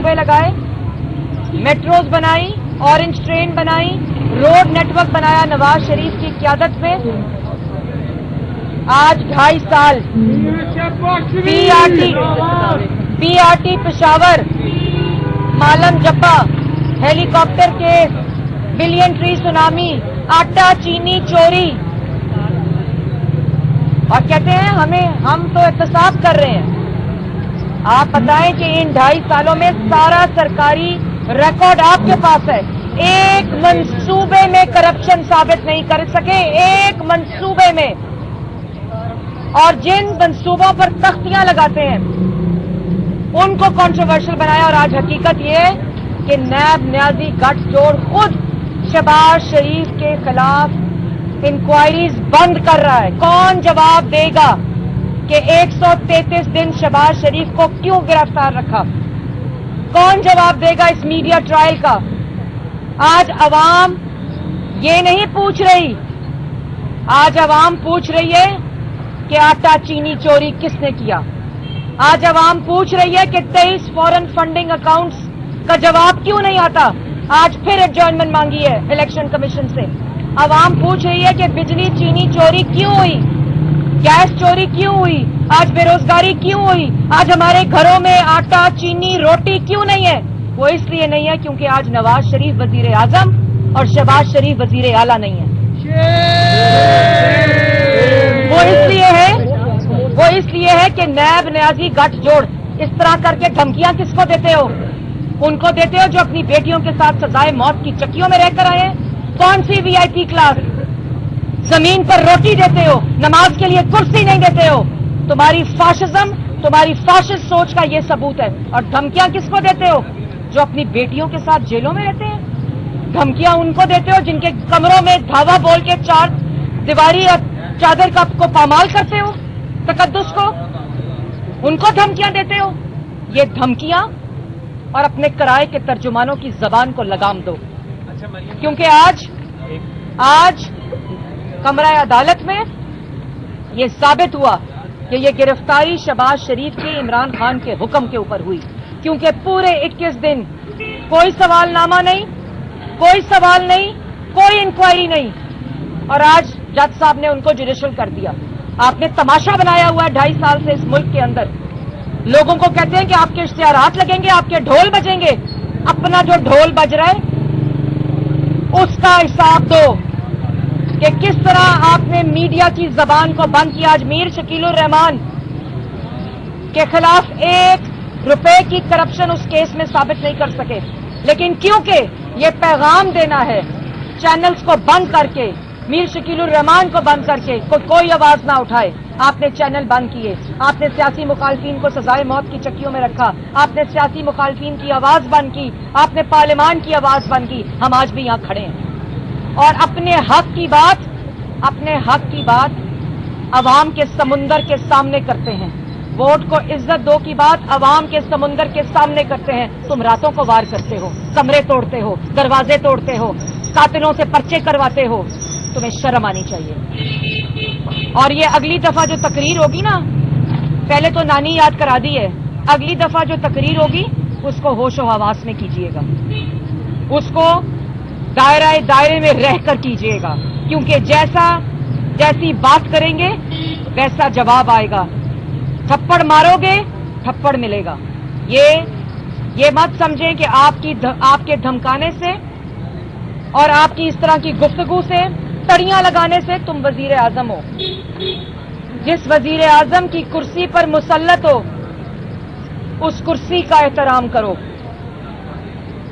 منصوبے لگائے, میٹروز بنائی, اورنج ٹرین بنائی, روڈ نیٹ ورک بنایا نواز شریف کی قیادت میں. آج 2.5 سال P R T Peshawar, Malam Jabba, helicopter case, billion tree tsunami, آٹا چینی چوری, اور کہتے ہیں ہم تو احتساب کر رہے ہیں. آپ بتائیں کہ ان 2.5 سالوں میں سارا سرکاری ریکارڈ آپ کے پاس ہے. ایک منصوبے میں کرپشن ثابت نہیں کر سکے, ایک منصوبے میں. اور جن منصوبوں پر تختیاں لگاتے ہیں ان کو کنٹروورشل بنایا. اور آج حقیقت یہ ہے کہ نیب نیازی گٹھ جوڑ خود شہباز شریف کے خلاف انکوائریز بند کر رہا ہے. کون جواب دے گا کہ 133 دن شہباز شریف کو کیوں گرفتار رکھا؟ کون جواب دے گا اس میڈیا ٹرائل کا؟ آج عوام یہ نہیں پوچھ رہی, آج عوام پوچھ رہی ہے کہ آٹا چینی چوری کس نے کیا. آج عوام پوچھ رہی ہے کہ 23 فورن فنڈنگ اکاؤنٹس کا جواب کیوں نہیں آتا. آج پھر ایڈجرنمنٹ مانگی ہے الیکشن کمیشن سے. عوام پوچھ رہی ہے کہ بجلی چینی چوری کیوں ہوئی, گیس چوری کیوں ہوئی, آج بے روزگاری کیوں ہوئی, آج ہمارے گھروں میں آٹا چینی روٹی کیوں نہیں ہے. وہ اس لیے نہیں ہے کیونکہ آج نواز شریف وزیر اعظم اور شہباز شریف وزیر اعلیٰ نہیں ہے. وہ اس لیے ہے کہ نیب نیازی گٹھ جوڑ. اس طرح کر کے دھمکیاں کس کو دیتے ہو؟ ان کو دیتے ہو جو اپنی بیٹیوں کے ساتھ سزائے موت کی چکیوں میں رہ کر آئے ہیں. کون سی وی آئی پی کلاس؟ زمین پر روٹی دیتے ہو, نماز کے لیے کرسی نہیں دیتے ہو. تمہاری فاشزم, تمہاری فاشسٹ سوچ کا یہ ثبوت ہے. اور دھمکیاں کس کو دیتے ہو؟ جو اپنی بیٹیوں کے ساتھ جیلوں میں رہتے ہیں. دھمکیاں ان کو دیتے ہو جن کے کمروں میں دھاوا بول کے 4 دیواری اور چادر کو پامال کرتے ہو, تقدس کو, ان کو دھمکیاں دیتے ہو. یہ دھمکیاں اور اپنے کرائے کے ترجمانوں کی زبان کو لگام دو, کیونکہ آج کمرہ عدالت میں یہ ثابت ہوا کہ یہ گرفتاری شہباز شریف کے عمران خان کے حکم کے اوپر ہوئی. کیونکہ پورے 21 دن کوئی سوال نامہ نہیں, کوئی سوال نہیں, کوئی انکوائری نہیں. اور آج جج صاحب نے ان کو جوڈیشل کر دیا. آپ نے تماشا بنایا ہوا ہے 2.5 سال سے اس ملک کے اندر. لوگوں کو کہتے ہیں کہ آپ کے اشتہارات لگیں گے, آپ کے ڈھول بجیں گے. اپنا جو ڈھول بج رہا ہے اس کا حساب دو کہ کس طرح آپ نے میڈیا کی زبان کو بند کیا. آج میر شکیل الرحمان کے خلاف 1 روپے کی کرپشن اس کیس میں ثابت نہیں کر سکے, لیکن کیونکہ یہ پیغام دینا ہے چینلز کو بند کر کے, میر شکیل الرحمان کو بند کر کے کوئی آواز نہ اٹھائے, آپ نے چینل بند کیے. آپ نے سیاسی مخالفین کو سزائے موت کی چکیوں میں رکھا. آپ نے سیاسی مخالفین کی آواز بند کی. آپ نے پارلیمان کی آواز بند کی. ہم آج بھی یہاں کھڑے ہیں اور اپنے حق کی بات عوام کے سمندر کے سامنے کرتے ہیں. ووٹ کو عزت دو کی بات عوام کے سمندر کے سامنے کرتے ہیں. تم راتوں کو وار کرتے ہو, کمرے توڑتے ہو, دروازے توڑتے ہو, قاتلوں سے پرچے کرواتے ہو. تمہیں شرم آنی چاہیے. اور یہ اگلی دفعہ جو تقریر ہوگی نا, پہلے تو نانی یاد کرا دی ہے, اگلی دفعہ جو تقریر ہوگی اس کو ہوش و حواس میں کیجیے گا, اس کو دائرے میں رہ کر کیجیے گا, کیونکہ جیسی بات کریں گے ویسا جواب آئے گا. تھپڑ مارو گے تھپڑ ملے گا. یہ مت سمجھیں کہ آپ کے دھمکانے سے اور آپ کی اس طرح کی گفتگو سے, تڑیاں لگانے سے تم وزیر اعظم ہو. جس وزیر اعظم کی کرسی پر مسلط ہو اس کرسی کا احترام کرو.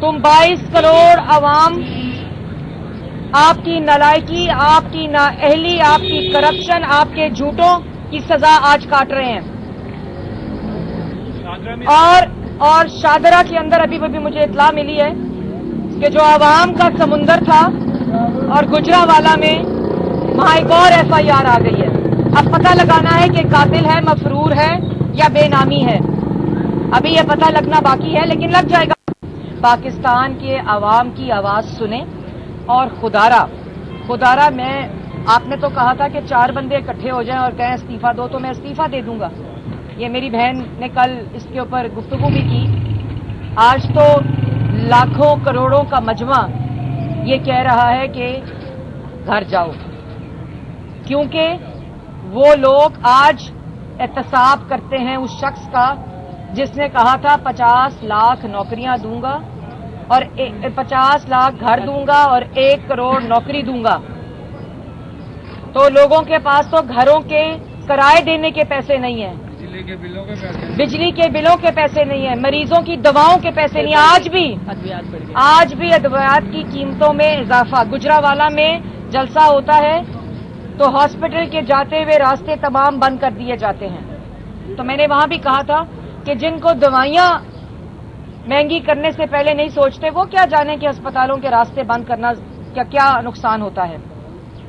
تم 22 کروڑ عوام آپ کی نالائکی, آپ کی نااہلی, آپ کی کرپشن, آپ کے جھوٹوں کی سزا آج کاٹ رہے ہیں. اور شاہدرہ کے اندر ابھی مجھے اطلاع ملی ہے کہ جو عوام کا سمندر تھا اور گجرانوالہ میں وہاں ایک اور FIR آ گئی ہے. اب پتہ لگانا ہے کہ قاتل ہے, مفرور ہے یا بے نامی ہے. ابھی یہ پتہ لگنا باقی ہے لیکن لگ جائے گا. پاکستان کے عوام کی آواز سنیں. اور خدارہ آپ نے تو کہا تھا کہ 4 بندے اکٹھے ہو جائیں اور کہیں استعفیٰ دو, تو میں استعفیٰ دے دوں گا. یہ میری بہن نے کل اس کے اوپر گفتگو بھی کی آج تو لاکھوں کروڑوں کا مجمع یہ کہہ رہا ہے کہ گھر جاؤ، کیونکہ وہ لوگ آج احتساب کرتے ہیں اس شخص کا جس نے کہا تھا 50 لاکھ نوکریاں دوں گا اور 50 لاکھ گھر دوں گا اور 1 کروڑ نوکری دوں گا. تو لوگوں کے پاس تو گھروں کے کرائے دینے کے پیسے نہیں ہیں، بجلی کے بلوں کے پیسے نہیں ہیں، مریضوں کی دواؤں کے پیسے نہیں ہیں. آج بھی ادویات کی قیمتوں میں اضافہ. گجرانوالہ میں جلسہ ہوتا ہے تو ہاسپٹل کے جاتے ہوئے راستے تمام بند کر دیے جاتے ہیں. تو میں نے وہاں بھی کہا تھا کہ جن کو دوائیاں مہنگی کرنے سے پہلے نہیں سوچتے وہ کیا جانے کہ اسپتالوں کے راستے بند کرنا کیا نقصان ہوتا ہے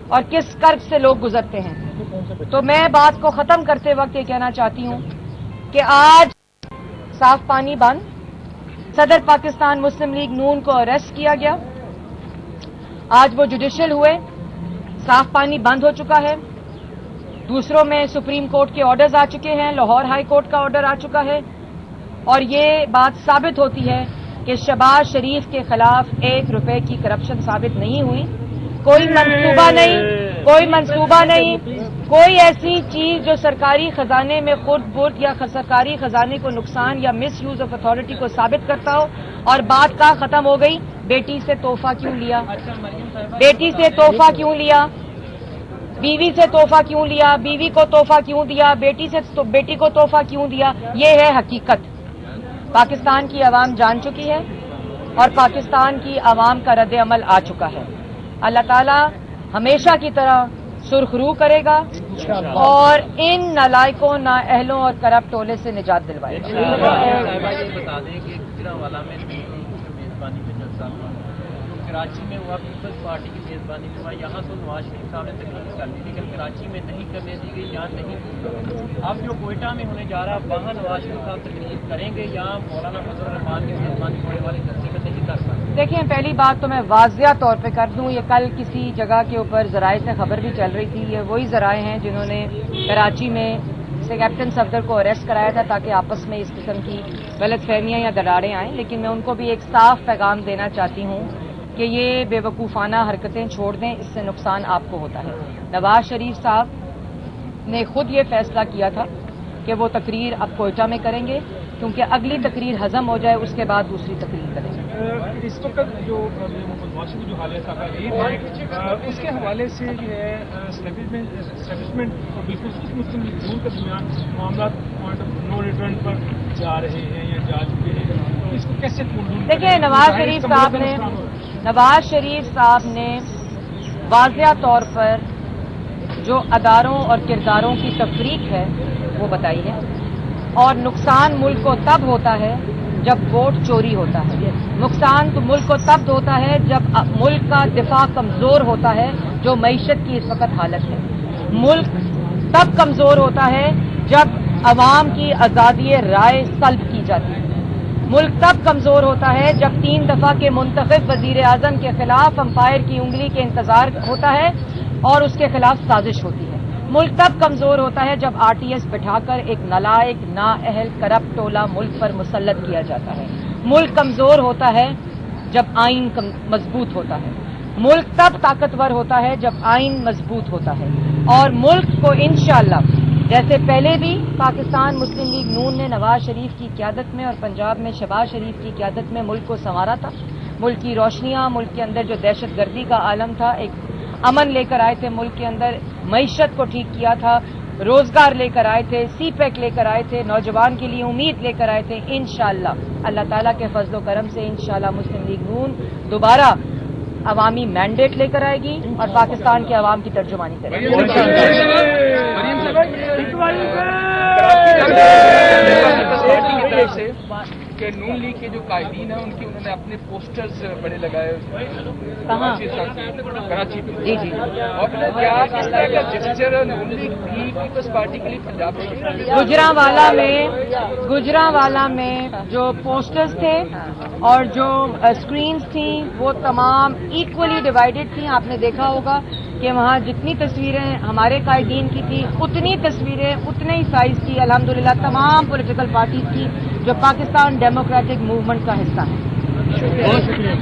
اور کس کرب سے لوگ گزرتے ہیں. تو میں بات کو ختم کرتے وقت یہ کہنا چاہتی ہوں کہ آج صاف پانی بند، صدر پاکستان مسلم لیگ نون کو اریسٹ کیا گیا، آج وہ جوڈیشل ہوئے، صاف پانی بند ہو چکا ہے. دوسروں میں سپریم کورٹ کے آرڈرز آ چکے ہیں، لاہور ہائی کورٹ کا آرڈر آ چکا ہے، اور یہ بات ثابت ہوتی ہے کہ شہباز شریف کے خلاف 1 روپے کی کرپشن ثابت نہیں ہوئی. کوئی منصوبہ نہیں، کوئی ایسی چیز جو سرکاری خزانے میں خرد برد یا سرکاری خزانے کو نقصان یا مس یوز آف اتھارٹی کو ثابت کرتا ہو. اور بات کا ختم ہو گئی. بیٹی سے تحفہ کیوں لیا؟ بیٹی سے تحفہ کیوں لیا؟ بیوی سے تحفہ کیوں لیا؟ بیوی کو تحفہ کیوں دیا؟ بیٹی کو تحفہ کیوں دیا؟ یہ ہے حقیقت. پاکستان کی عوام جان چکی ہے اور پاکستان کی عوام کا رد عمل آ چکا ہے. اللہ تعالیٰ ہمیشہ کی طرح سرخ رو کرے گا اور ان نالائقوں، نااہلوں اور کرپٹ ٹولے سے نجات دلوائے گا. بتا دیں کہ گجرانوالہ میں میزبانی میں جلسہ ہوا، کراچی میں ہوا پیپلز پارٹی کی میزبانی میں ہوا. یہاں تو نواز شریف صاحب نے تقریر کر لی لیکن کراچی میں نہیں کرنے دی گئی، یہاں نہیں دی. اب جو کوئٹہ میں ہونے جا رہا وہاں نواز شریف صاحب تقریر کریں گے، یہاں مولانا فضل الرحمان کی میزبانی ہونے والے جلسے میں نہیں کر سکتے. دیکھیں، پہلی بات تو میں واضح طور پہ کر دوں، یہ کل کسی جگہ کے اوپر ذرائع سے خبر بھی چل رہی تھی. یہ وہی ذرائع ہیں جنہوں نے کراچی میں سے کیپٹن صفدر کو اریسٹ کرایا تھا تاکہ آپس میں اس قسم کی غلط فہمیاں یا دراڑیں آئیں. لیکن میں ان کو بھی ایک صاف پیغام دینا چاہتی ہوں کہ یہ بے وقوفانہ حرکتیں چھوڑ دیں، اس سے نقصان آپ کو ہوتا ہے. نواز شریف صاحب نے خود یہ فیصلہ کیا تھا کہ وہ تقریر اب کوئٹہ میں کریں گے کیونکہ اگلی تقریر ہضم ہو جائے اس کے بعد دوسری تقریر کریں گے. اس وقت جو معاشی جو حالت اس کے حوالے سے جو ہے اسٹیبلشمنٹ اور بالخصوص مسلم لیگ نون کے درمیان معاملات پوائنٹ آف نو ریٹرن پر جا رہے ہیں یا جا چکے ہیں، اس کو کیسے دیکھیں، نواز شریف صاحب نے واضح طور پر جو اداروں اور کرداروں کی تفریق ہے وہ بتائی ہے. اور نقصان ملک کو تب ہوتا ہے جب ووٹ چوری ہوتا ہے. نقصان تو ملک کو تب ہوتا ہے جب ملک کا دفاع کمزور ہوتا ہے، جو معیشت کی اس وقت حالت ہے. ملک تب کمزور ہوتا ہے جب عوام کی آزادی رائے سلب کی جاتی ہے. ملک تب کمزور ہوتا ہے جب 3 دفعہ کے منتخب وزیر اعظم کے خلاف امپائر کی انگلی کے انتظار ہوتا ہے اور اس کے خلاف سازش ہوتی ہے. ملک تب کمزور ہوتا ہے جب RTS بٹھا کر ایک نالائق، نااہل، کرپٹ ٹولہ ملک پر مسلط کیا جاتا ہے. ملک کمزور ہوتا ہے جب آئین مضبوط ہوتا ہے. ملک تب طاقتور ہوتا ہے جب آئین مضبوط ہوتا ہے. اور ملک کو انشاءاللہ جیسے پہلے بھی پاکستان مسلم لیگ نون نے نواز شریف کی قیادت میں اور پنجاب میں شہباز شریف کی قیادت میں ملک کو سنوارا تھا. ملک کی روشنیاں، ملک کے اندر جو دہشت گردی کا عالم تھا، ایک امن لے کر آئے تھے. ملک کے اندر معیشت کو ٹھیک کیا تھا، روزگار لے کر آئے تھے، سی پیک لے کر آئے تھے، نوجوان کے لیے امید لے کر آئے تھے. انشاءاللہ اللہ تعالیٰ کے فضل و کرم سے انشاءاللہ مسلم لیگ نون دوبارہ عوامی مینڈیٹ لے کر آئے گی اور پاکستان کے عوام کی ترجمانی کرے گی. کہ نون لیگ کے جو قائدین ہیں ان کی انہوں نے اپنے پوسٹرز بڑے لگائے کہاں؟ کراچی میں. جی اور کیا اس طرح کا جسچر نون لیگ بھی پیپلز پارٹی کے لیے پنجاب میں گجرانوالہ میں جو پوسٹرز تھے اور جو اسکرینز تھیں وہ تمام ایکولی ڈیوائیڈڈ تھیں. آپ نے دیکھا ہوگا کہ وہاں جتنی تصویریں ہمارے قائدین کی تھی اتنی تصویریں اتنے ہی سائز کی الحمدللہ تمام پولیٹیکل پارٹیز کی جو پاکستان ڈیموکریٹک موومنٹ کا حصہ ہیں. بہت شکریہ.